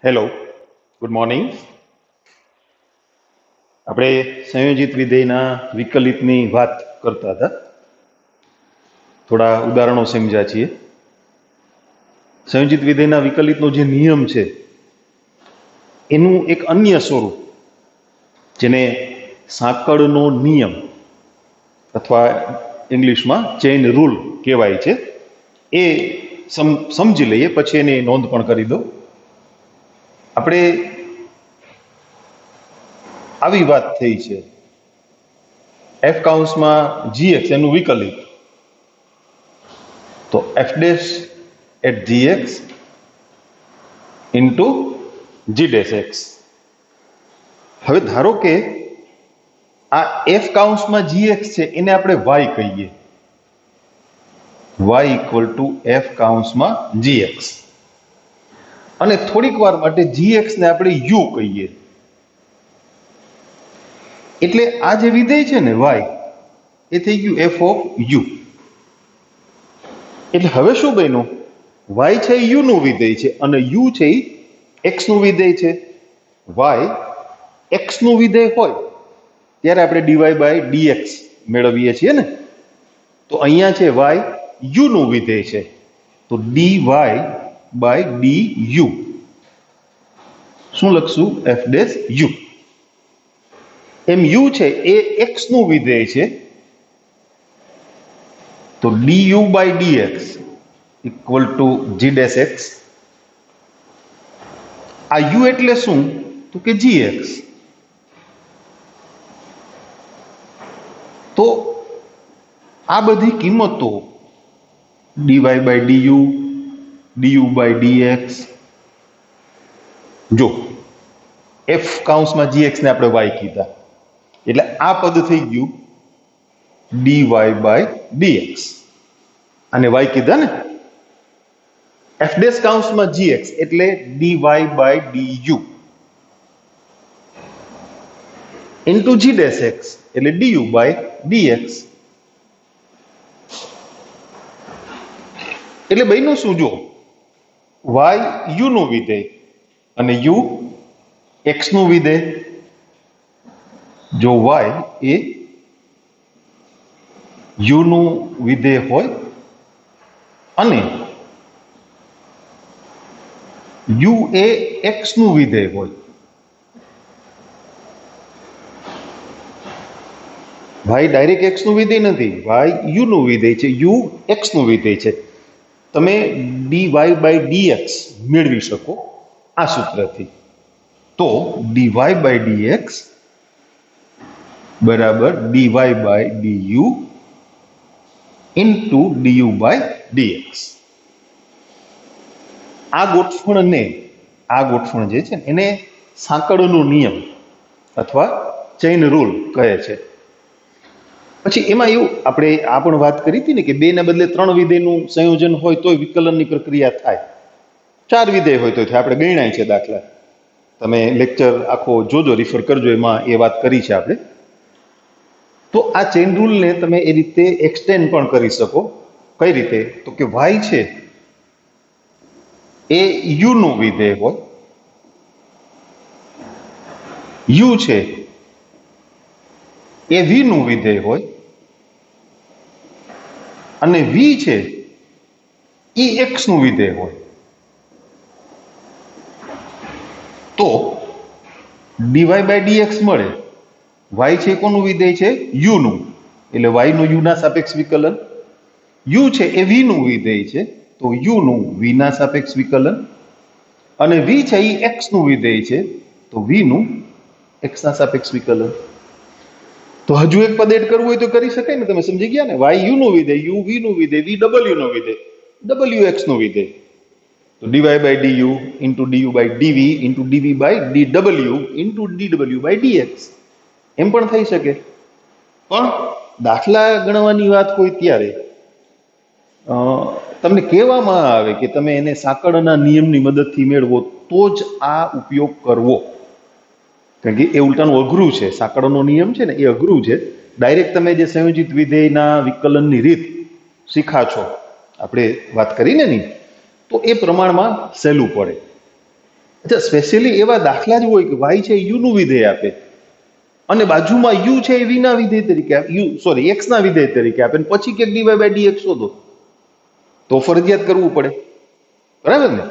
Hello, good morning. આપણે સંયોજિત વિધેયના વિકલિતની વાત કરતા હતા. થોડા ઉદાહરણો સમજ્યા છીએ. સંયોજિત વિધેયના વિકલિતનો જે નિયમ છે એનું એક અન્ય સ્વરૂપ, જેને સાંકળનો નિયમ અથવા ઇંગ્લિશમાં ચેઇન રૂલ કહેવાય છે, એ સમજી લઈએ, પછી એની નોંધ પણ કરી દો. આપણે આવી વાત થઈ છે, એફ કાઉન્સમાં gx એનું વિકલિત, તો f dash at gx into g dash x. હવે ધારો કે આ એફ કાઉન્સમાં gx છે એને આપણે y કહીએ, y ઇક્વલ ટુ એફ કાઉન્સમાં gx, અને થોડીક વાર માટે gx ને આપણે u કહીએ. એટલે આ જે વિધેય છે ને y, એ થઈ ગયું f ઓફ u. એટલે હવે શું બન્યું? y છે એ u નું વિધેય છે અને u છે એ x નું વિધેય છે. y x નું વિધેય હોય ત્યારે આપણે dy બાય dx મેળવીએ છીએ ને, તો અહીંયા છે y u નું વિધેય છે, તો dy બાય du. શું લખશું? f dash u. એમ u છે એ x નું વિધેય છે, તો du by dx equal to g dash x. આ u એટલે શું? તો કે gx. તો આ બધી કિંમતો dy by du, du by dx, જો f કાઉન્સમાં gx ને આપણે y કીધા, એટલે આ પદ થઈ ગયું dy બાય dx, અને y કીધા ને f ડેશ કાઉન્સમાં gx એટલે dy by du into g dash x એટલે du બાય dx. એટલે બન્યું શું? જો y u નું વિધેય અને u x નું વિધેય. જો y એ u નું વિધેય હોય અને u એ x નું વિધેય હોય, y ડાયરેક્ટ x નું વિધેય નથી, y u નું વિધેય છે, u x નું વિધેય છે. તમે dy બાય dx મેળવી શકો આ સૂત્રથી. તો dy બાય dx બરાબર dy by du into du by dx. આ ગોઠવણ જે છે એને સાંકળનો નિયમ અથવા ચેઇન રૂલ કહે છે. પછી એમાં એવું આપણે આ પણ વાત કરી હતી ને કે 2 ને બદલે 3 વિધેયનું સંયોજન હોય તોય વિકલનની પ્રક્રિયા થાય, 4 વિધેય હોય તો થાય. આપણે ગણ્યા છે દાખલા, તમે લેક્ચર આખો જોજો, રિફર કરજો, એમાં એ વાત કરી છે આપણે. તો આ ચેઇન રૂલને તમે એ રીતે એક્સટેન્ડ પણ કરી શકો. કઈ રીતે? તો કે y છે એ u નું વિધેય હોય, u છે એ v નું વિધેય હોય, અને v છે એ x નું વિધેય હોય. તો dy બાય dx મળે. y છે કોનું વિધેય છે? u નું, એટલે y નું u ના સાપેક્ષ વિકલન. u છે એ v નું વિધેય છે, તો u નું v ના સાપેક્ષ વિકલન. અને v છે એ x નું વિધેય છે, તો v નું x ના સાપેક્ષ વિકલન. તો હજુ એક પદ એડ કરવું હોય તો કરી શકાય ને? તમે સમજી ગયા ને? y u નું વિધેય, u v નું વિધેય, v w નું વિધેય, w x નું વિધેય, તો dy by du into du by dv into dv by dw into dw by dx. એમ પણ થઈ શકે. પણ દાખલા ગણવાની વાત હોય ત્યારે તમને કહેવામાં આવે કે તમે એને સાંકળના નિયમની મદદથી મેળવો તો જ આ ઉપયોગ કરવો, કારણ કે એ ઉલટાનું અઘરું છે. સાંકળનો નિયમ છે ને એ અઘરું છે. ડાયરેક્ટ તમે જે સંયોજિત વિધેયના વિકલનની રીત શીખા છો, આપણે વાત કરીને નહીં, તો એ પ્રમાણમાં સહેલું પડે. અચ્છા, સ્પેશિયલી એવા દાખલા જ હોય કે y છે u નું વિધેય આપે અને બાજુમાં u છે એ v ના વિધેય તરીકે x ના વિધેય તરીકે આપે, પછી કે dy by dx શોધો, તો ફરજિયાત કરવું પડે, બરાબર ને?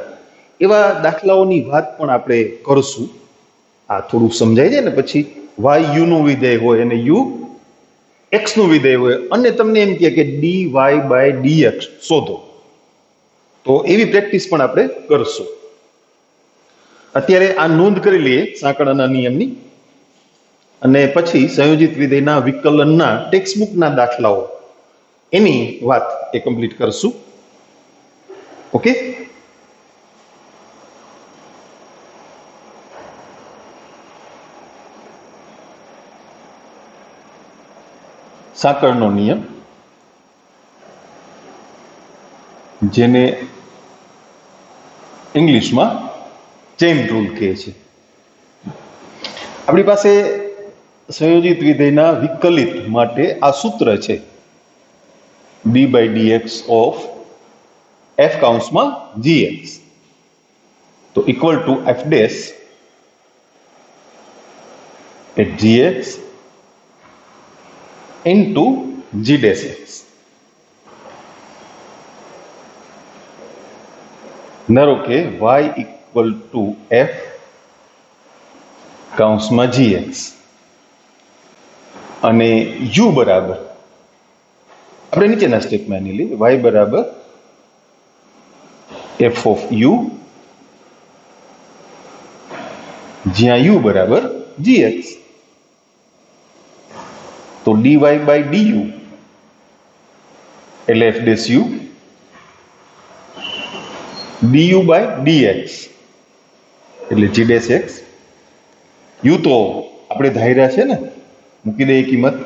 એવા દાખલાઓની વાત પણ આપણે કરશું. આ થોડું સમજાય જાય ને પછી. y u નું વિધેય હોય અને u x નું વિધેય હોય અને તમને એમ કહે કે dy by dx શોધો, તો એવી પ્રેક્ટિસ પણ આપણે કરશું. અત્યારે આ નોંધ કરી લઈએ સાંકળાના નિયમની, અને પછી સંયોજિત વિધેયના વિકલનના ટેક્સ્ટબુકના દાખલાઓ એની વાત એ કમ્પ્લીટ કરશું. ઓકે, સાંકળનો નિયમ, જેને ઇંગ્લિશમાં ચેઇન રૂલ કહે છે. આપણી પાસે સંયોજિત વિધેયના વિકલિત માટે આ સૂત્ર છે, dy by dx of f કાઉન્સમાં gx, તો equal two f dash at gx into g dash x. ધારો કે y ઇક્વલ ટુ f કાઉન્સમાં gx અને u બરાબર, આપણે નીચેના સ્ટેપમાં એની લઈએ, y બરાબર f ઓફ u, જ્યાં u બરાબર gx, તો dy by du એટલે f dash u, du by dx એટલે g dash x. u તો આપણે ધાર્યા છે ને, મૂકી દઈએ કિંમત.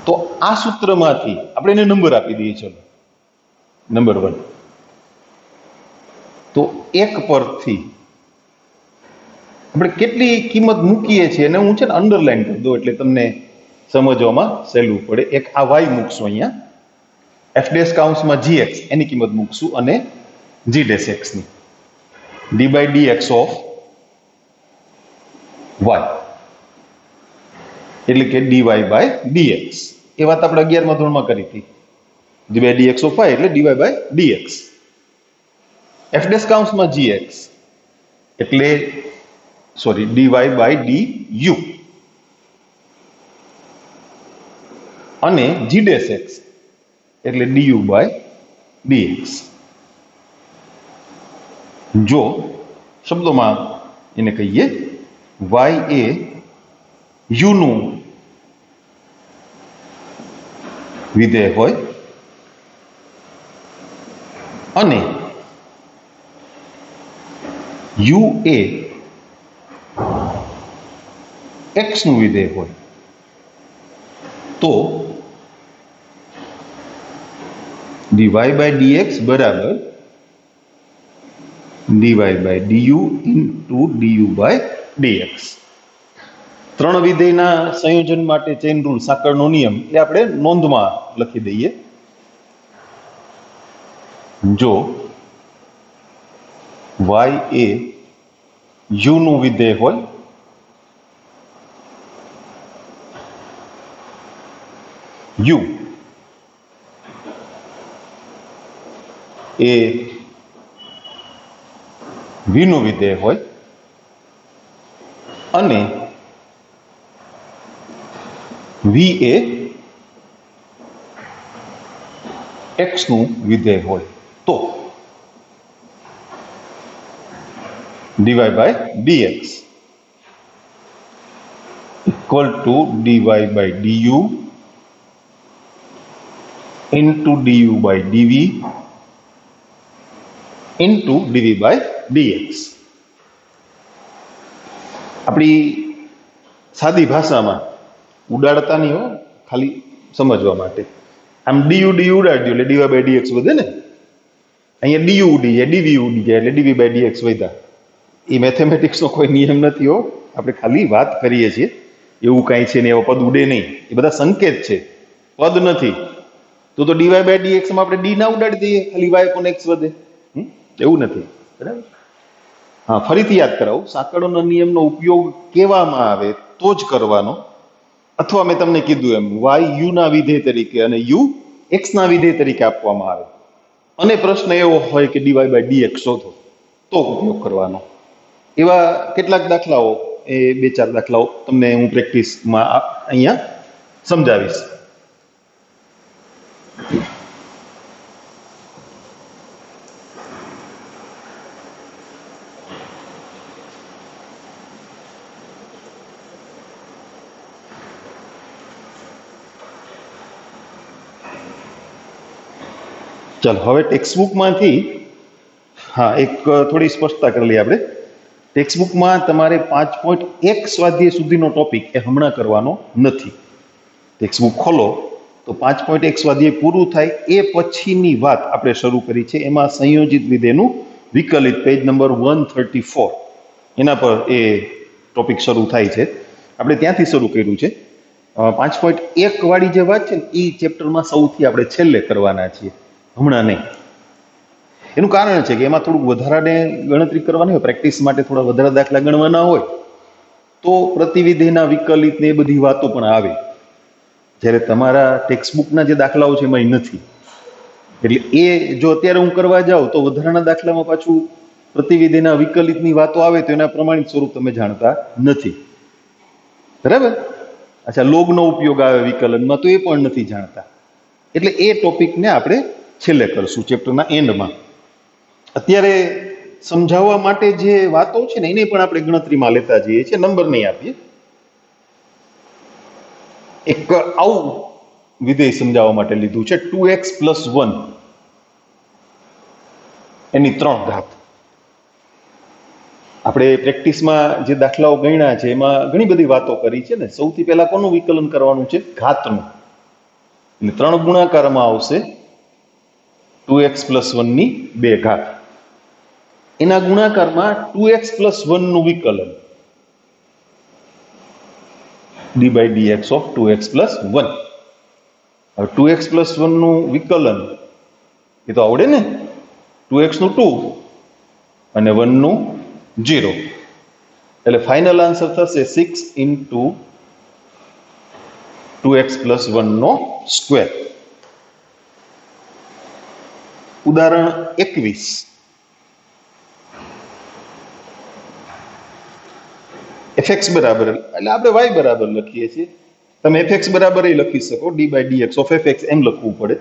તો આ સૂત્રમાંથી આપણે એને નંબર આપી દઈએ. ચલો, નંબર 1. તો એક પરથી આપણે કેટલી કિંમત મૂકીએ છીએ અને હું છે ને અંડરલાઈન કરી દઉં એટલે તમને સમજવામાં સહેલું પડે. એક આ y મૂકશું અહીંયા, f ડેશ કાઉન્સમાં gx એની કિંમત મૂકશું અને g ડેશ x ની, d by dx of y એટલે કે dy by dx. એ વાત આપણે 11મા ધોરણમાં કરી હતી. d by dx of y એટલે dy by dx. f dash કાઉન્સમાં gx એટલે સોરી dy by du અને g dash x એટલે du by dx. જો શબ્દોમાં એને કહીએ, y એ u નું વિધેય હોય અને u એ x નું વિધેય હોય, તો dy by dx બરાબર dy by du into du by dx. ત્રણ વિધેયના સંયોજન માટે ચેઇન રૂલ, સાંકળનો નિયમ, એ આપણે નોંધમાં લખી દઈએ. જો y એ u નું વિધેય હોય u એ v નું વિધેય હોય અને v એ x નું વિધેય હોય, તો dy by dx equal to dy by du into du by dv into dv by dx. આપણી સાદી ભાષામાં ઉડાડતા નહીં હો, ખાલી સમજવા માટે. આમ du ઉડાડ્યું એટલે dy by dx વધે ને, અહીંયા du ઉડી જાય, dv ઉડી જાય એટલે dv by dx વધ્યા. એ મેથેમેટિક્સનો કોઈ નિયમ નથી હો, આપણે ખાલી વાત કરીએ છીએ. એવું કાંઈ છે ને, એવા પદ ઉડે નહીં, એ બધા સંકેત છે, પદ નથી. તો dy by dx માં આપણે d ના ઉડાડી દઈએ, ખાલી y upon x વધે. એવું નથી, બરાબર. હા, ફરીથી યાદ કરાવું, સાંકળોના નિયમનો ઉપયોગ કેવામાં આવે તો જ કરવાનો, અથવા મેં તમને કીધું એમ વાય યુ ના વિધેય તરીકે અને યુ એક્સ ના વિધેય તરીકે આપવામાં આવે અને પ્રશ્ન એવો હોય કે ડીવાય બાય ડીએક્સ શોધો તો ઉપયોગ કરવાનો. એવા કેટલાક દાખલાઓ, એ 2-4 દાખલાઓ તમને હું પ્રેક્ટિસમાં અહીંયા સમજાવીશ. ચાલો હવે ટેક્સ્ટબુકમાંથી, હા, એક થોડી સ્પષ્ટતા કરી લઈએ આપણે. ટેક્સ્ટબુકમાં તમારે 5.1 સ્વાધ્યાય સુધીનો ટોપિક એ હમણાં કરવાનો નથી. ટેક્સ્ટબુક ખોલો તો 5.1 સ્વાધ્યાય પૂરું થાય એ પછીની વાત આપણે શરૂ કરી છે. એમાં સંયોજિત વિધેયનું વિકલિત, પેજ નંબર 134, એના પર એ ટોપિક શરૂ થાય છે. આપણે ત્યાંથી શરૂ કર્યું છે. 5.1 વાળી જે વાત છે ને એ ચેપ્ટરમાં સૌથી આપણે છેલ્લે કરવાના છીએ, હમણાં નહીં. એનું કારણ છે કે એમાં થોડુંક વધારાને ગણતરી કરવાની હોય, પ્રેક્ટિસ માટે થોડા વધારે દાખલા ગણવાના હોય, તો પ્રતિવિધેયના વિકલિત ને એ બધી વાતો પણ આવે, જ્યારે તમારા ટેક્સ્ટબુકના જે દાખલાઓ છે એમાં નથી. એટલે એ જો અત્યારે હું કરવા જાઉં તો વધારાના દાખલામાં પાછું પ્રતિવિધેયના વિકલિતની વાતો આવે તો એના પ્રમાણિત સ્વરૂપ તમે જાણતા નથી, બરાબર. અચ્છા, લોગનો ઉપયોગ આવે વિકલનમાં તો એ પણ નથી જાણતા. એટલે એ ટોપિકને આપણે છેલ્લે કરશું, ચેપ્ટરના એન્ડમાં. અત્યારે સમજાવવા માટે જે વાતો છે ને એને પણ આપણે ગણતરીમાં લેતા જઈએ છીએ, નંબર નહીં આપીએ. એક આવું વિધેય સમજાવવા માટે લીધું છે, 2x + 1 એની 3 ઘાત. આપણે પ્રેક્ટિસમાં જે દાખલાઓ ગણ્યા છે એમાં ઘણી બધી વાતો કરી છે ને. સૌથી પહેલા કોનું વિકલન કરવાનું છે? ઘાતનું. એટલે 3 ગુણાકારમાં આવશે 2x + 1 ની 2 ઘાત. એના ગુણાકારમાં 2x + 1 નું વિકલન, d/dx of 2x + 1. હવે 2x + 1 નું વિકલન એ તો આવડે ને, 2x નું 2 અને 1 નું 0, એટલે ફાઇનલ આન્સર થશે 6 × 2x + 1 નો સ્ક્વેર. ઉદાહરણ 21. fx બરાબર, એટલે આપણે y બરાબર લખીએ છીએ. તમે fx બરાબર એ લખી શકો, d/dx of fx એમ લખવું પડે.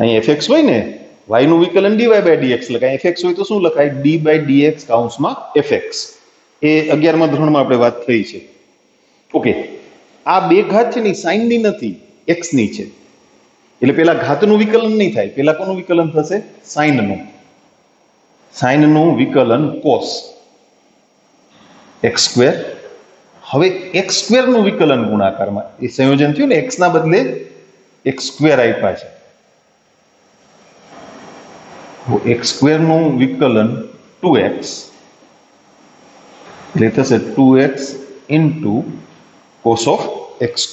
અહીં fx હોય ને, y નું વિકલન dy/dx લખાય. fx હોય તો શું લખાય? d/dx કૌંસમાં fx. એ 11મા ધોરણમાં આપણે વાત થઈ છે. ઓકે, આ 2 ઘાત છે ને સાઈનની નથી, x ની છે. એટલે પેલા ઘાતનું વિકલન નહીં થાય, પેલા કોનું વિકલન થશે? સાઈનનું. સાઈનનું વિકલન cos x². હવે x² નું વિકલન ગુણાકારમાં, એ સંયોજન થયું ને, x ના બદલે x² આપ્યા છે, x² નું વિકલન 2x, એટલે થશે 2x × cos of x².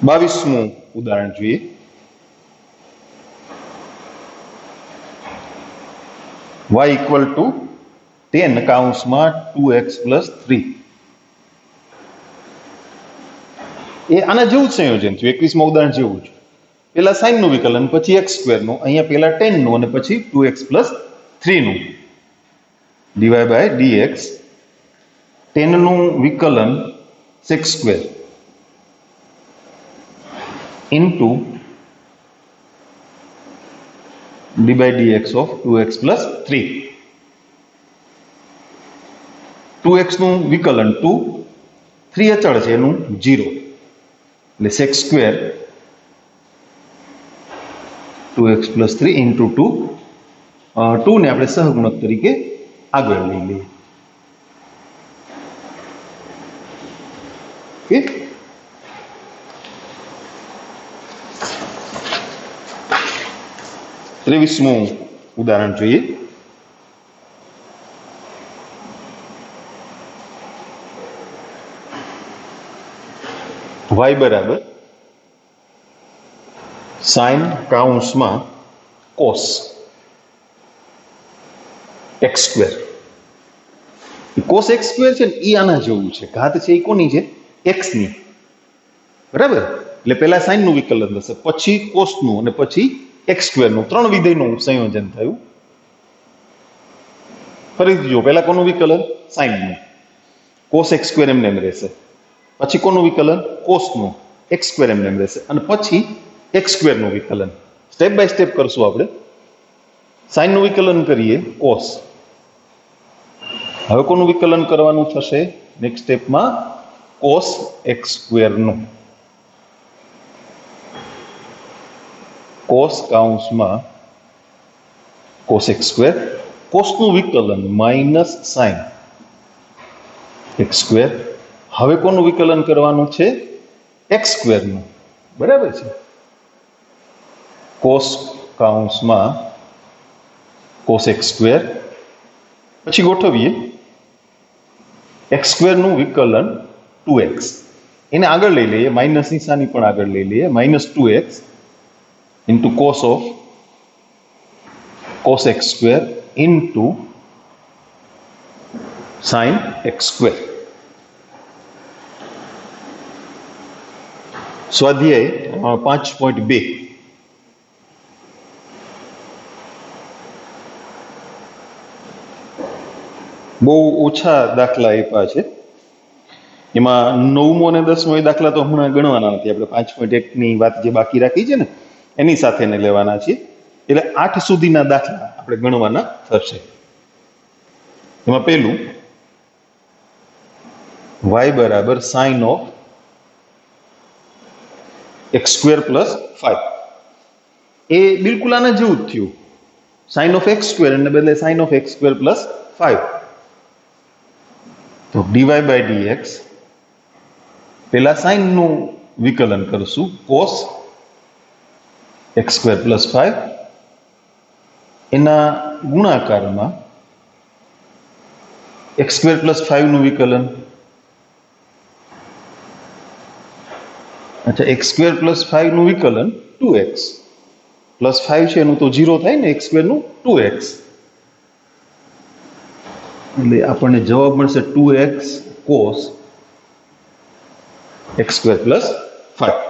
22મું ઉદાહરણ જોઈએ. y = 10 કૌંસમાં 2x + 3. એ આના જેવું જ સંયોજન થયું, 21મા ઉદાહરણ જેવું જ. પેલા સાઈન નું વિકલન, પછી x² નું, અહીંયા પેલા 10 નું અને પછી 2x + 3 નું, dy/dx. 10 નું વિકલન sec² × d/dx of 2x + 3. 2x નું વિકલન 2, 3 અચળ છે એનું 0, એટલે sec² 2x + 3 × 2. 2 ને આપણે સહગુણક તરીકે આગળ લઈ લઈએ. ઓકે, 23મું ઉદાહરણ જોઈએ. y બરાબર sin કૌંસમાં cos x square. Cos x square છે ને એ આના જેવું છે. ઘાત છે એ કોની છે? એક્સ ની. બરાબર? એટલે પહેલા સાઈન નું વિકલન થશે, પછી કોસ નું અને પછી એક્સ સ્ક્વેર નું. ત્રણ વિધેયનું સંયોજન થયું. ફરીથી જો, પહેલા કોનું વિકલન? સાઈન નું. કોસ એક્સ સ્ક્વેર એમને એમ રહેશે. પછી કોનું વિકલન? કોસ નું. એક્સ સ્ક્વેર એમને એમ રહેશે. અને પછી એક્સ સ્ક્વેર નું વિકલન. સ્ટેપ બાય સ્ટેપ કરશું આપણે. સાઈન નું વિકલન કરીએ કોસ. હવે કોનું વિકલન કરવાનું થશે નેક્સ્ટ સ્ટેપમાં? કોસ એક્સ સ્ક્વેર નું. કોસ કૌંસમાં કોસ એક્સ સ્ક્વેર, કોસ નું વિકલન માઇનસ સાઈન એક્સ સ્ક્વેર. હવે કોનું વિકલન કરવાનું છે? એક્સ સ્ક્વેર નું. બરાબર છે? કોસ કૌંસમાં કોસ એક્સ સ્ક્વેર, પછી ગોઠવીએ એક્સ સ્ક્વેર નું વિકલન 2x. એને આગળ લઈ લઈએ, માઇનસ નિશાની પણ આગળ લઈ લઈએ. Minus 2x into cos of cos x square into sine x square. સ્વાધ્યાય 5.2. બહુ ઓછા દાખલા આપ્યા છે. એમાં 9મો અને 10મો એ દાખલા તો હમણાં ગણવાના નથી. આપણે 5.1 ની વાત જે બાકી રાખી છે ને એની સાથે લેવાના છે. એટલે 8 સુધીના દાખલા આપણે ગણવાના થશે. એમાં પહેલું y બરાબર sine of x square plus 5. એ બિલકુલ આના જેવું જ થયું. સાઇન ઓફ એક્સ સ્ક્વેર એને બદલે sine of x square plus 5. તો ડીવાય બાય ડીએક્સ, પેલા સાઇન નું વિકલન કરશું કોસ એક્સ સ્ક્વેર પ્લસ 5, એના ગુણાકારમાં એક્સ સ્ક્વેર પ્લસ 5 નું વિકલન. અચ્છા, એક્સ સ્ક્વેર પ્લસ 5 નું વિકલન 2x પ્લસ 5 છે એનું તો 0 થાય ને, એક્સ સ્ક્વેર નું 2x. એટલે આપણને જવાબ મળશે 2x cos x square plus 5.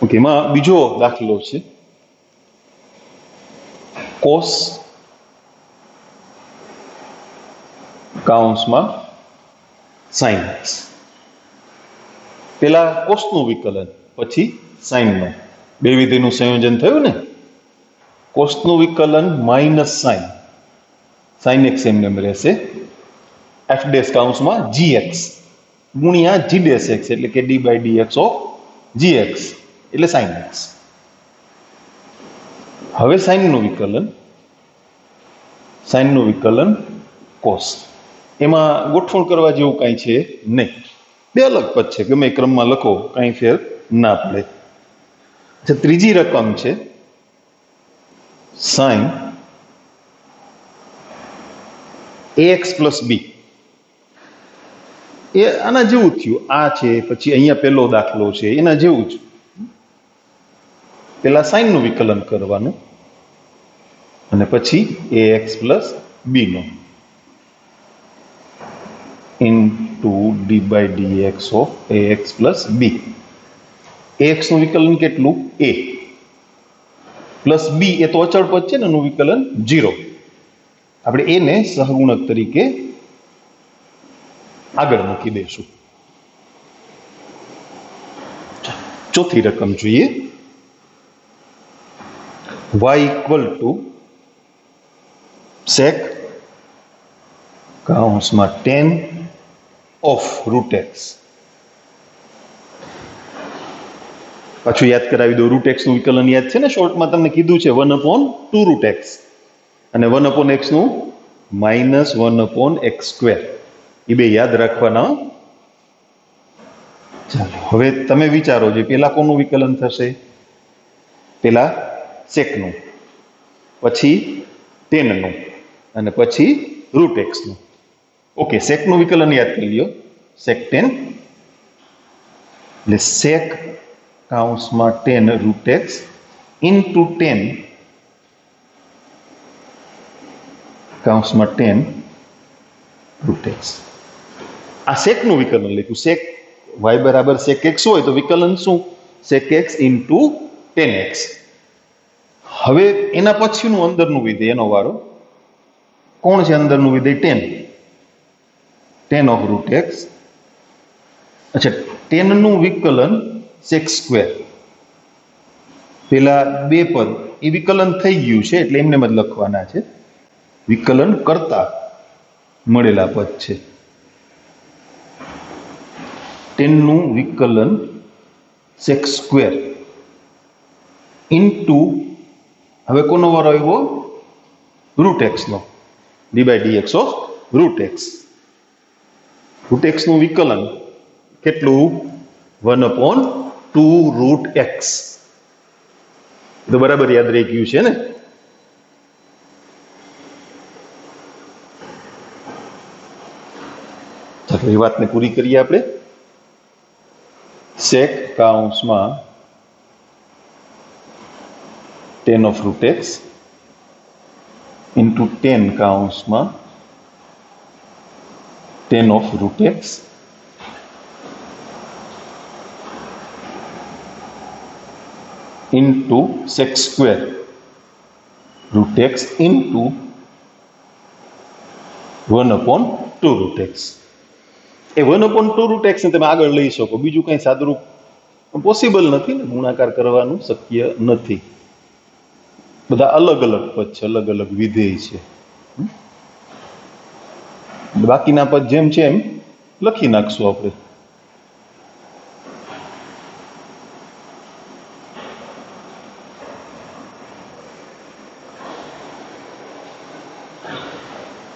Okay, એમાં બીજો દાખલો છે કોસ કૌંસમાં સાઇન એક્સ. પેલા કોસ નું વિકલન, પછી સાઇન નું. બે વિધેયનું સંયોજન થયું ને. કોસ નું વિકલન માઇનસ સાઇન, સાઇન એક્સ એમને એમ રહેશે. એફ ડેશ કૌંસમાં જી એક્સ ગુણ્યા જી ડેશ એક્સ, એટલે કે d by d x of g x, એટલે સાઇન એક્સ. હવે સાઇન નું વિકલન કોસ. એમાં ગોઠવણ કરવા જેવું કાંઈ છે નહીં. બે અલગ પદ છે, ગમે એ ક્રમમાં લખો કાંઈ ફેર ના પડે. અચ્છા, ત્રીજી રકમ છે સાઇન ax પ્લસ બી. એ આના જેવું થયું. આ છે, પછી અહીંયા પહેલો દાખલો છે એના જેવું જ. પેલા સાઇન નું વિકલન કરવાનું અને પછી ax પ્લસ બી નું into d by d x of ax plus b. ax નું વિકલન કેટલું? a પ્લસ બી, એ તો અચળ પદ છે ને, એનું વિકલન 0. આપણે એ ને સહગુણક તરીકે આગળ મૂકી દઈશું. ચોથી રકમ જોઈએ. y ઇક્વલ ટુ sec કૌંસમાં tan ઓફ રૂટ એક્સ. પાછું યાદ કરાવી દો, રૂટ એક્સ નું વિકલન યાદ છે ને, શોર્ટમાં તમને કીધું છે 1/2 રૂટ એક્સ અને 1/x નું માઇનસ 1/x સ્ક્વેર. એ બે યાદ રાખવાના. ચાલો, હવે તમે વિચારો, જે પેલા કોનું વિકલન થશે? પેલા સેક નું, પછી ટેન નું અને પછી રૂટ એક્સ નું. ઓકે, સેક નું વિકલન યાદ કરી લ્યો, સેક ટેન. એટલે સેક કૌંસમાં ટેન રૂટ એક્સ into 10 કૌંસમાં 10 રૂટ એક્સ. આ સેકનું વિકલન લખ્યું. સેક y બરાબર સેક એક્સ હોય તો વિકલન શું? Sec x into 10x. હવે એના પછીનું અંદરનું વિધેય એનો વારો. કોણ છે અંદરનું વિધેય? 10 ઓફ રૂટ એક્સ. અચ્છા, 10 નું વિકલન સેક સ્ક્વેર. પેલા બે પદ એ વિકલન થઈ ગયું છે એટલે એમને જ લખવાના છે. વિકલન કરતા મળેલા પદ છે. 10 નું વિકલન સેક સ્ક્વેર ઇન્ટુ, હવે કોનો વારો આવ્યો? રૂટ એક્સ નો. D by d x of root x. Root x નું વિકલન કેટલું? 1/2 રૂટ એક્સ. તો બરાબર યાદ રહી ગયું છે ને? ચાલો એ વાતને પૂરી કરીએ આપણે. સેક કૌંસમાં 10 ઓફ રૂટ એક્સ ઇન્ટુ 10 કૌંસમાં 10 of root x into sec square root x into 1/2 root x. એ 1/2 રૂટ એક્સ ને તમે આગળ લઈ શકો. બીજું કંઈ સાદુરૂપ પોસિબલ નથી ને, ગુણાકાર કરવાનું શક્ય નથી. બધા અલગ અલગ પદ છે, અલગ અલગ વિધેય છે. બાકીના પદ જેમ છે એમ લખી નાખશું આપણે.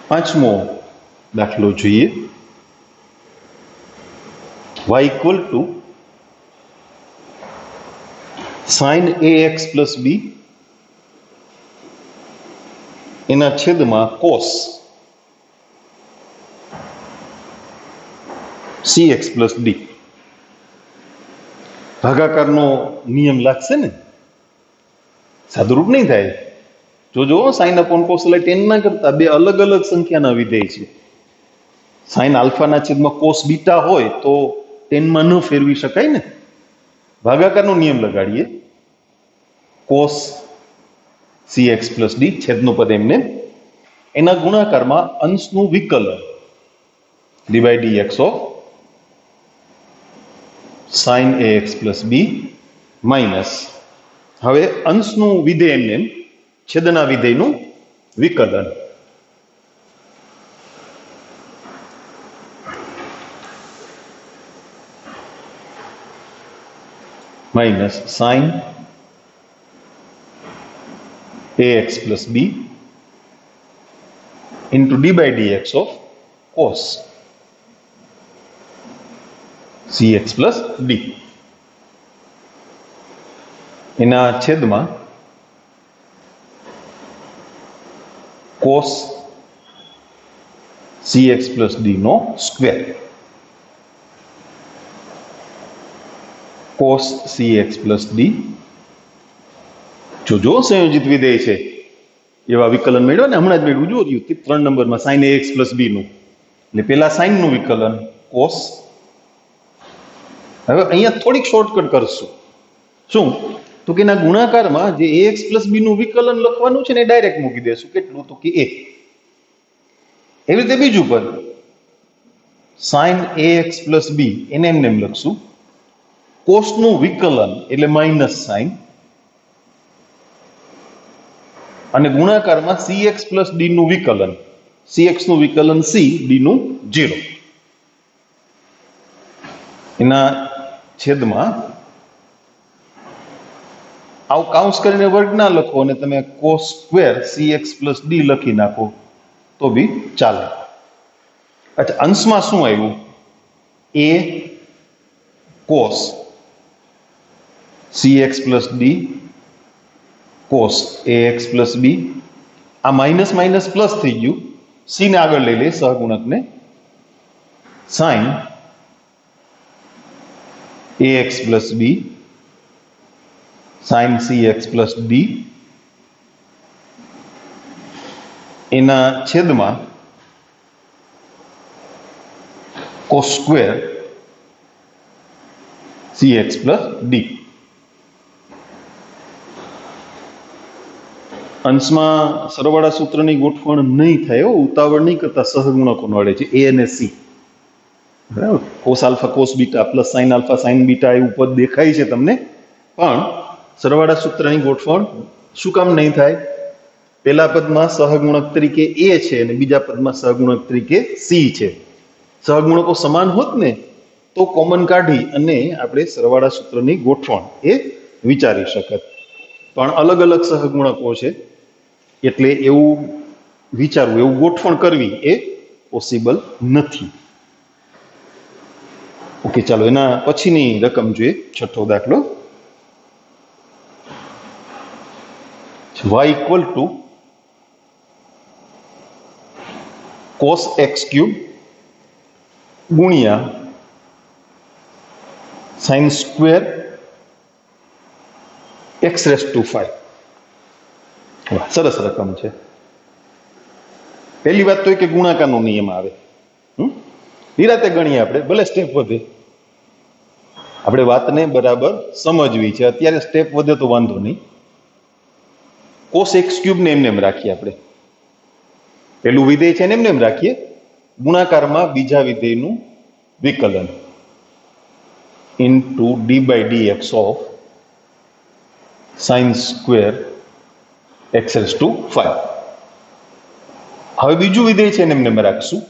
પાંચમો દાખલો જોઈએ. y equal to sin ax plus b એના છેદમાં cos cx plus d. ભાગાકારનો નિયમ લાગશે ને, સાદુરૂપ નહીં થાય. જોજો, સાઇન અપોન કોસ એટલે 10 ના કરતા બે અલગ અલગ સંખ્યાના વિધેય છે. સાઇન આલ્ફાના છેદમાં કોસ બીટા હોય તો 10 માં ન ફેરવી શકાય ને. ભાગાકારનો નિયમ લગાડીએ. કોસ cx plus d છેદનું પદ એમને, એના ગુણાકારમાં અંશનું વિકલન d by dx of sin ax plus b minus, હવે અંશનું વિધેય એમને છેદના વિધેયનું વિકલન minus sin ax plus b into d by dx of cos cx plus d એના છેદમાં cos cx plus d નો square. cos cx plus d, જો સંયોજિત વિધેય છે એવા વિકલન મેળવ્યો ને, હમણાં જ મેળવ્યું. જો 3 નંબરમાં sin ax plus b નું, એટલે પેલા sin નું વિકલન cos. હવે અહીંયા થોડીક શોર્ટકટ કરશું. શું? તો કે એના ગુણાકારમાં જે ax plus b નું વિકલન લખવાનું છે ને એ ડાયરેક્ટ મૂકી દેશું. કેટલું? તો કે a. એવી રીતે બીજું પદ sin ax plus b એને એમને એમ લખશું. કોસ નું વિકલન એટલે માઇનસ સાઇન, અને ગુણાકારમાં cx plus d નું વિકલન, cx નું વિકલન c, d નું 0. એના છેદમાં આવું કાઉન્સ કરીને વર્ગ ના લખો અને તમે cos square cx plus d લખી નાખો તો બી ચાલે. અચ્છા, અંશમાં શું આવ્યું? a cos cx plus d cos ax plus b. આ માઇનસ માઇનસ પ્લસ થઈ ગયું. c ને આગળ લઈ લે, સહગુણકને. sin ax plus b sin cx plus D એના છેદમાં cos square cx plus D. અંશમાં સરવાળા સૂત્રની ગોઠવણ નહીં થાય, ઉતાવળ નહીં કરતા, સહગુણકો મળે છે એ અને સી. બરાબર, cos alpha cos beta plus sine alpha sign beta એવું પદ દેખાય છે તમને, પણ સરવાળા સૂત્રની ગોઠવણ શું કામ નહીં થાય? પહેલા પદમાં સહગુણક તરીકે એ છે અને બીજા પદમાં સહગુણક તરીકે સી છે. સહગુણકો સમાન હોત ને તો કોમન કાઢી અને આપણે સરવાળા સૂત્રની ગોઠવણ એ વિચારી શકત, પણ અલગ અલગ સહગુણકો છે એટલે એવું વિચારવું, એવું ગોઠવણ કરવી એ પોસિબલ નથી. ઓકે, ચાલો એના પછીની રકમ જોઈએ. છઠ્ઠો દાખલો, y equal to cos x cube ગુણ્યા sin square x raise to 5. સરસ રકમ છે. પહેલી વાત તો એ કે ગુણાકારનો નિયમ આવે. નિરાતે ગણીએ આપણે, ભલે સ્ટેપ વધે, આપણે વાતને બરાબર સમજવી છે. અત્યારે સ્ટેપ વધે તો વાંધો નહીં. cos x ક્યુબ ને એમને એમ રાખીએ, આપણે પેલું વિધેય છે ને એમને એમ રાખીએ, ગુણાકારમાં બીજા વિધેયનું વિકલન into d by dx of sine square x raise to 5. હવે બીજું વિધેય છે એમને એમ રાખશું,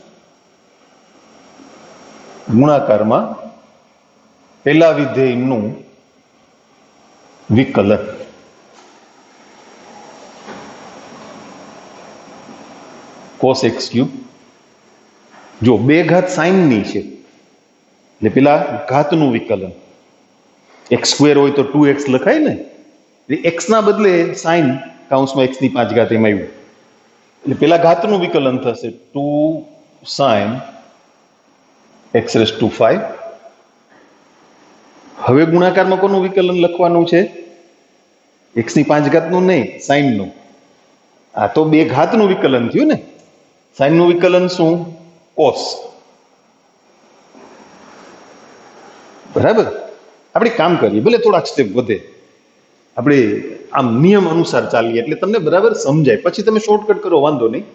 ગુણાકારમાં પેલા વિધેયનું વિકલન cos x ક્યુબ. જો બે ઘાત સાઇન ની છે એટલે પેલા ઘાતનું વિકલન, એક્સ સ્ક્વેર હોય તો 2x લખાય ને, એટલે x ના બદલે સાઇન કાઉન્સમાં x ની 5 ઘાત એમ આવ્યું એટલે પેલા ઘાતનું વિકલન થશે 2 sin x રેઝ ટુ 5. હવે ગુણાકારમાં કોનું વિકલન લખવાનું છે? x ની 5 ઘાતનું નહીં, સાઇનનું. આ તો બે ઘાતનું વિકલન થયું ને. સાઇનનું વિકલન શું? cos. બરાબર, આપણે કામ કરીએ, ભલે થોડાક સ્ટેપ વધે, આપણે આમ નિયમ અનુસાર ચાલીએ એટલે તમને બરાબર સમજાય. પછી તમે શોર્ટકટ કરો, વાંધો નહીં.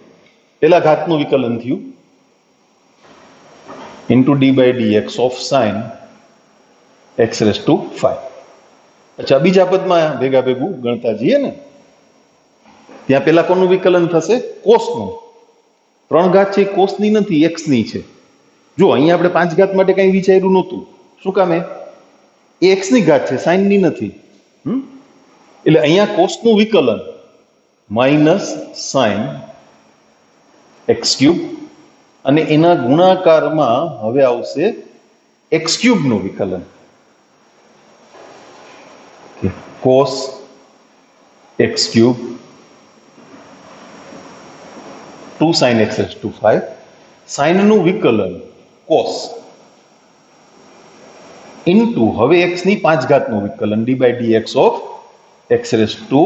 પેલા ઘાતનું વિકલન થયું into d by dx of sine x raise to 5. અચ્છા, બીજા પદમાં ભેગા ભેગું ગણતા જઈએ ને, ત્યાં પેલા કોનું વિકલન થશે? કોસનું. 3 ઘાત છે કોસની નથી, એક્સ ની છે. જો અહીંયા આપણે 5 ઘાત માટે કઈ વિચાર્યું નહોતું. શું કામે? એ એક્સ ની ઘાત છે, સાઇન ની નથી. એટલે અહીંયા કોસનું વિકલન માઇનસ સાઇન એક્સ ક્યુબ, અને એના ગુણાકારમાં હવે આવશે એક્સ ક્યુબ નું વિકલન, cos x cube 2 sin x raise to 5. Sine નું વિકલન cos ઇન્ટુ હવે x ની 5 ઘાતનું વિકલન d by dx of x raise to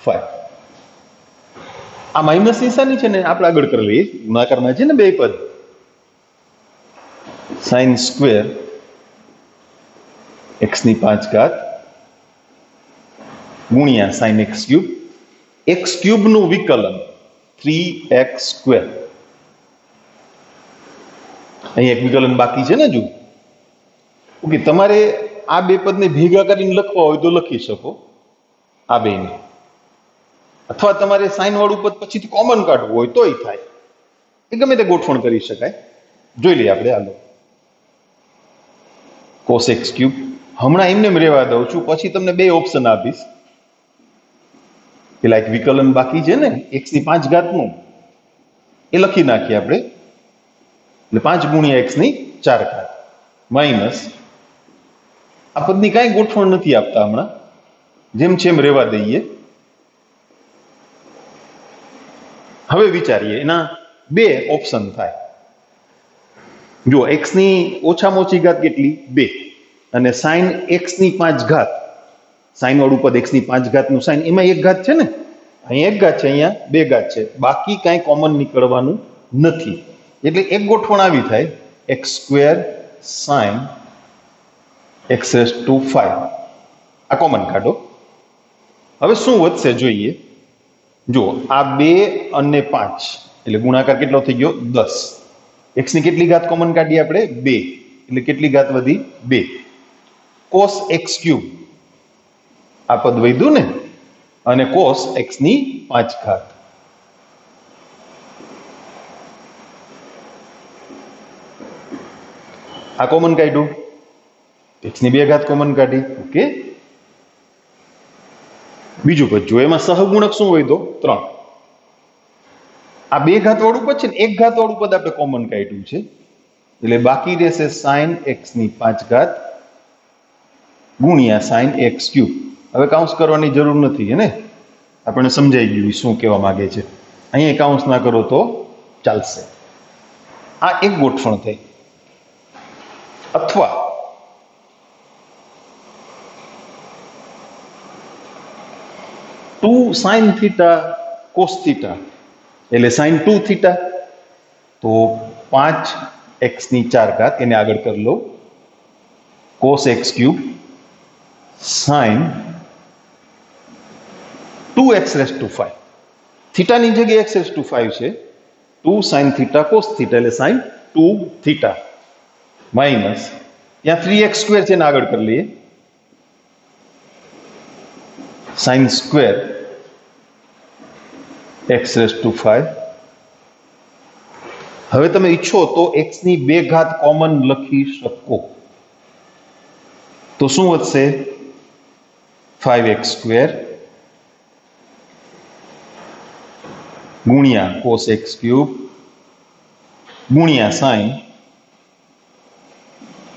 5. આ માઇનસ નિશાની છે ને આપણે આગળ કરી લઈએ, ગુણાકારમાં છે ને બે પદ, સાઇન સ્ક્વેર x ની 5 ઘાત ગુણ્યા sine x cube, x cube નું વિકલન 3x સ્ક્વેર. અહીં એક વિકલન બાકી છે ને જો. ઓકે, તમારે આ બે પદને ભેગા કરીને લખવા હોય તો લખી શકો આ બેને, અથવા તમારે સાઇન વાળું પદ પછીથી કોમન કાઢવું હોય તોય થાય, એ ગમે તે ગોઠવણ કરી શકાય. જોઈ લઈએ આપણે. હાલો, cos x ક્યુબ હમણાં એમને રહેવા દઉં છું, પછી તમને બે ઓપ્શન આપીશ. પેલા એક વિકલન બાકી છે ને x ની 5 ઘાતનું, એ લખી નાખીએ આપણે, એટલે 5 ગુણ્યા x ની 4 ઘાત માઇનસ આ પદની કાંઈ ગોઠવણ નથી આપતા હમણાં, જેમ છે એમ રહેવા દઈએ. હવે વિચારીએ, એના બે ઓપ્શન થાય. જો x ની ઓછામાં ઓછી ઘાત કેટલી? 2, અને સાઇન x ની 5 ઘાત સાઈન વાળું પદ x ની 5 ઘાતનું સાઈન, એમાં 1 ઘાત છે ને, અહીંયા 1 ઘાત છે, અહીંયા 2 ઘાત છે, બાકી કાંઈ કોમન નીકળવાનું નથી. એટલે એક ગોઠવણ આવી થાય x² sin x⁵ આ કોમન કાઢો. હવે શું વધશે જોઈએ. જુઓ, આ 2 અને 5 એટલે ગુણાકાર કેટલો થઈ ગયો 10. x ની કેટલી ઘાત કોમન કાઢીએ આપણે 2, એટલે કેટલી ઘાત વધી 2. cos x³ આ પદ વધ્યું ને, અને cos x ની 5 ઘાત. આ કોમન કાઢ્યું, x ની 2 ઘાત કોમન કાઢી. ઓકે, બીજું પદ જો, એમાં સહગુણક શું હોય તો 3. આ 2 ઘાત વાળું પદ છે ને, 1 ઘાત વાળું પદ આપણે કોમન કાઢ્યું છે, એટલે બાકી રહેશે sin x ની 5 ઘાત ગુણ્યા sin x³. હવે કાઉન્સ કરવાની જરૂર નથી હે ને, આપણને સમજાઈ ગયું શું કહેવા માંગે છે. અહીંયા કાઉન્સ ના કરો તો ચાલશે. આ એક ગોઠવણ થઈ. અથવા two sin theta cos theta એટલે sin 2 થીટા, તો 5x ની 4 ઘાત એને આગળ કરી લો, cos x³ sin 2x⁵. થીટાની જગ્યાએ x⁵ છે, 2 sin થીટા cos થીટા એટલે sin 2 થીટા માઇનસ ત્યાં 3x² છે ને આગળ કરી લઈએ, sin સ્ક્વેર x⁵. હવે તમે ઈચ્છો તો x ની 2 ઘાત કોમન લખી શકો, તો શું વધશે 5x² ગુણ્યા cos x³ ગુણ્યા sin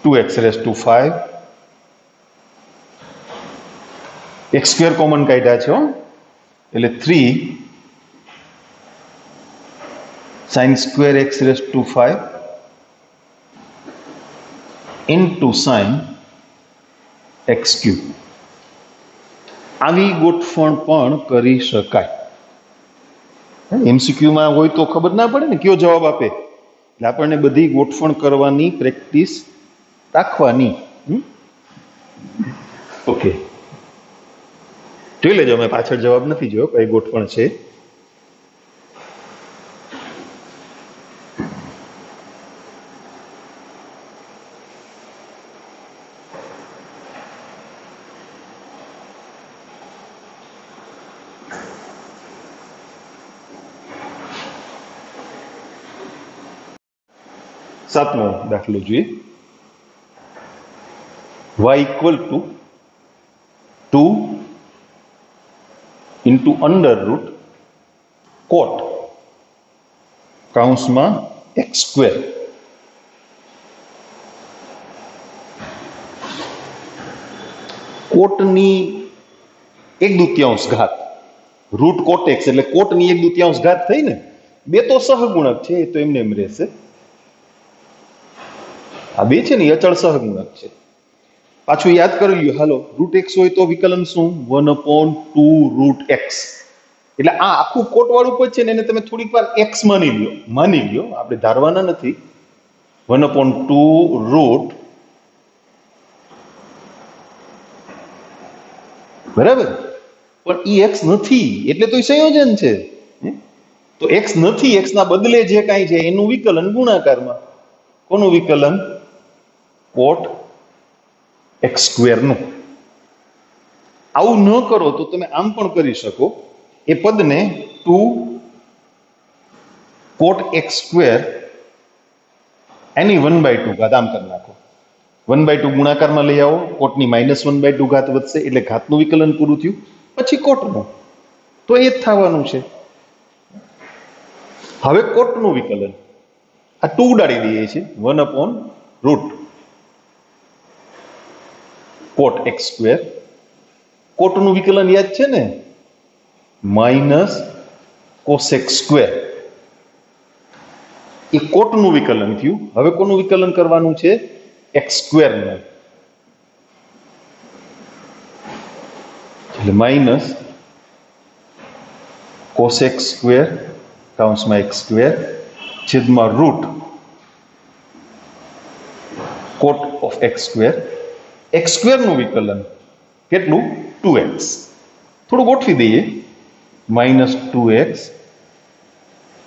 2x⁵. x² કોમન કાઢ્યા છે એટલે 3 sin square x⁵ into sin x³. આવી ગોઠવણ પણ કરી શકાય. MCQ માં હોય તો ખબર ના પડે ને કયો જવાબ આપે, એટલે આપણને બધી ગોઠવણ કરવાની પ્રેક્ટિસ રાખવાની. ઓકે, જોઈ લેજો, મેં પાછળ જવાબ નથી જોયો કઈ ગોઠવણ છે. સાતમો દાખલો જોઈએ. y equal to 2 into under root cot કૌંસમાં x². કોટની 1/2 ઘાત રૂટ કોટ x એટલે કોટની 1/2 ઘાત થઈ ને, બે તો સહગુણક છે, એ તો એમને એમ રહેશે. આ બે છે ને અચળ સહગુણક છે. પાછું યાદ કરી લ્યો, હાલો, રૂટ x હોય તો વિકલન શું 1/2 √x. એટલે આ આખું કોટ વાળું પદ છે ને એને તમે થોડીક વાર x માની લ્યો, આપણે ધારવાના નથી. 1/2 બરાબર, પણ ઈ x નથી એટલે તો સંયોજન છે. તો x નથી, x ના બદલે જે કાંઈ છે એનું વિકલન ગુણાકારમાં. કોનું વિકલન? કોટ x² નું. આવું ન કરો તો તમે આમ પણ કરી શકો, એ પદને 2 કોટ x² એની 1/2 ઘાત આમ કરી નાખો. 1/2 ગુણાકારમાં લઈ આવો, કોટની -1/2 ઘાત વધશે એટલે ઘાતનું વિકલન પૂરું થયું. પછી કોટનું, તો એ જ થવાનું છે. હવે કોટનું વિકલન, આ 2 ઉડાડી દઈએ છીએ, 1/√. કોટ x², કોટનું વિકલન યાદ છે ને, -cos x². એ કોટનું વિકલન થયું. હવે કોનું વિકલન કરવાનું છે? x² નું. એટલે માઇનસ cos x સ્ક્વેર કૌંસમાં x સ્ક્વેર છેદમાં root cot of x square. x સ્ક્વેરનું વિકલન કેટલું? 2x. થોડું ગોઠવી દઈએ. Minus 2x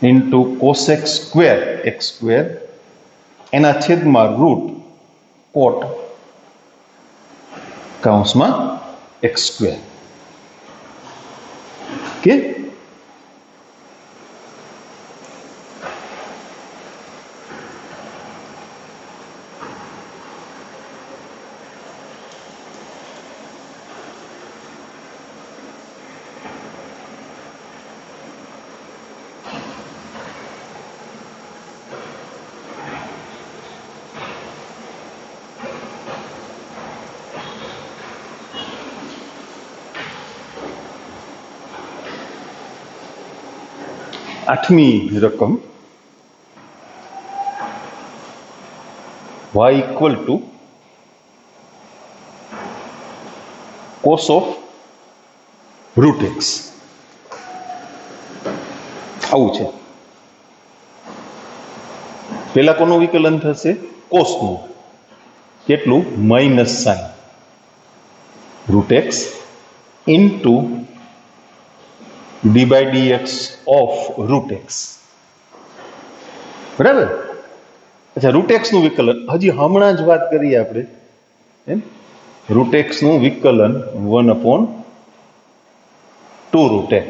into cos x square x square એના છેદમાં રૂટ કોટ કૌંસમાં x સ્ક્વેર. ઓકે. આઠમી રકમ y equal to cos of root x. આવું છે. પેલા કોનું વિકલન થશે? કોસનું. કેટલું? Minus sine root x into d by dx of root x. બરાબર. અચ્છા, રૂટ x નું વિકલન હજી હમણાં જ વાત કરીએ આપણે. એમ રૂટ x નું વિકલન 1/2 root x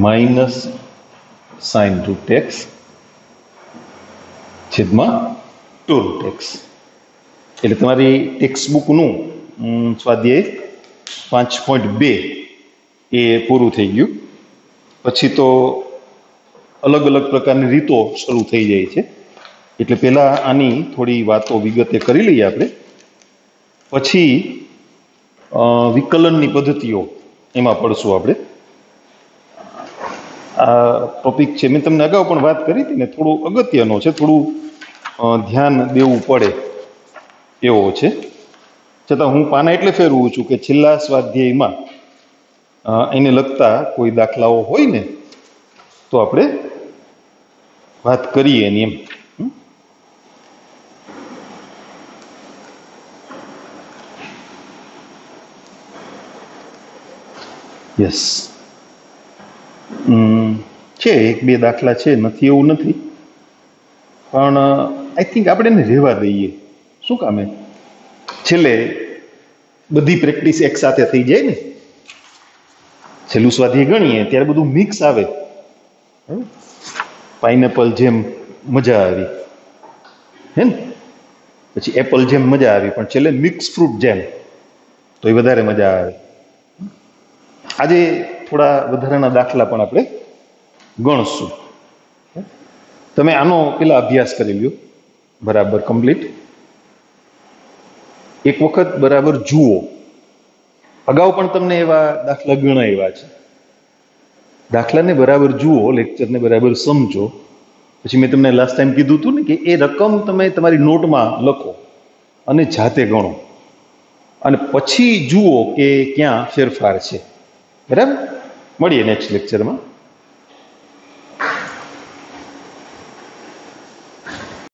minus sine root x છેદમાં 2 રૂટ x. એટલે તમારી ટેક્સ્ટ બુકનું સ્વાધ્યાય 5.2 એ પૂરું થઈ ગયું. પછી તો અલગ અલગ પ્રકારની રીતો શરૂ થઈ જાય છે. એટલે પહેલાં આની થોડી વાતો વિગતે કરી લઈએ આપણે. પછી વિકલનની પદ્ધતિઓ એમાં પડશું આપણે. આ ટોપિક છે, મેં તમને અગાઉ પણ વાત કરી હતી ને, થોડું અગત્યનો છે, થોડું ધ્યાન દેવું પડે એવો છે. છતાં હું પાના એટલે ફેરવું છું કે છેલ્લા સ્વાધ્યાયમાં એને લગતા કોઈ દાખલાઓ હોય ને તો આપણે વાત કરીએ એની. એમ યસ છે, એક બે દાખલા છે, નથી એવું નથી, પણ આઈ થિંક આપણે એને રહેવા દઈએ. શું કામે? છેલ્લે બધી પ્રેક્ટિસ એક સાથે થઈ જાય ને. છેલ્લું સ્વાધ્યાય ગણીએ ત્યારે બધું મિક્સ આવે. પાઇનેપલ જેમ મજા આવી હે ને, પછી એપલ જેમ મજા આવી, પણ છેલ્લે મિક્સ ફ્રૂટ જેમ, તો એ વધારે મજા આવે. આજે થોડા વધારાના દાખલા પણ આપણે ગણશું. તમે આનો પેલા અભ્યાસ કરી લ્યો બરાબર કમ્પ્લીટ. એક વખત બરાબર જુઓ. અગાઉ પણ તમને એવા દાખલા ગણાવ્યા છે. દાખલાને બરાબર જુઓ, લેક્ચરને બરાબર સમજો. પછી મેં તમને લાસ્ટ ટાઈમ કીધું હતું ને કે એ રકમ તમે તમારી નોટમાં લખો અને જાતે ગણો, અને પછી જુઓ કે ક્યાં ફેરફાર છે. બરાબર? મળીએ નેક્સ્ટ લેક્ચરમાં.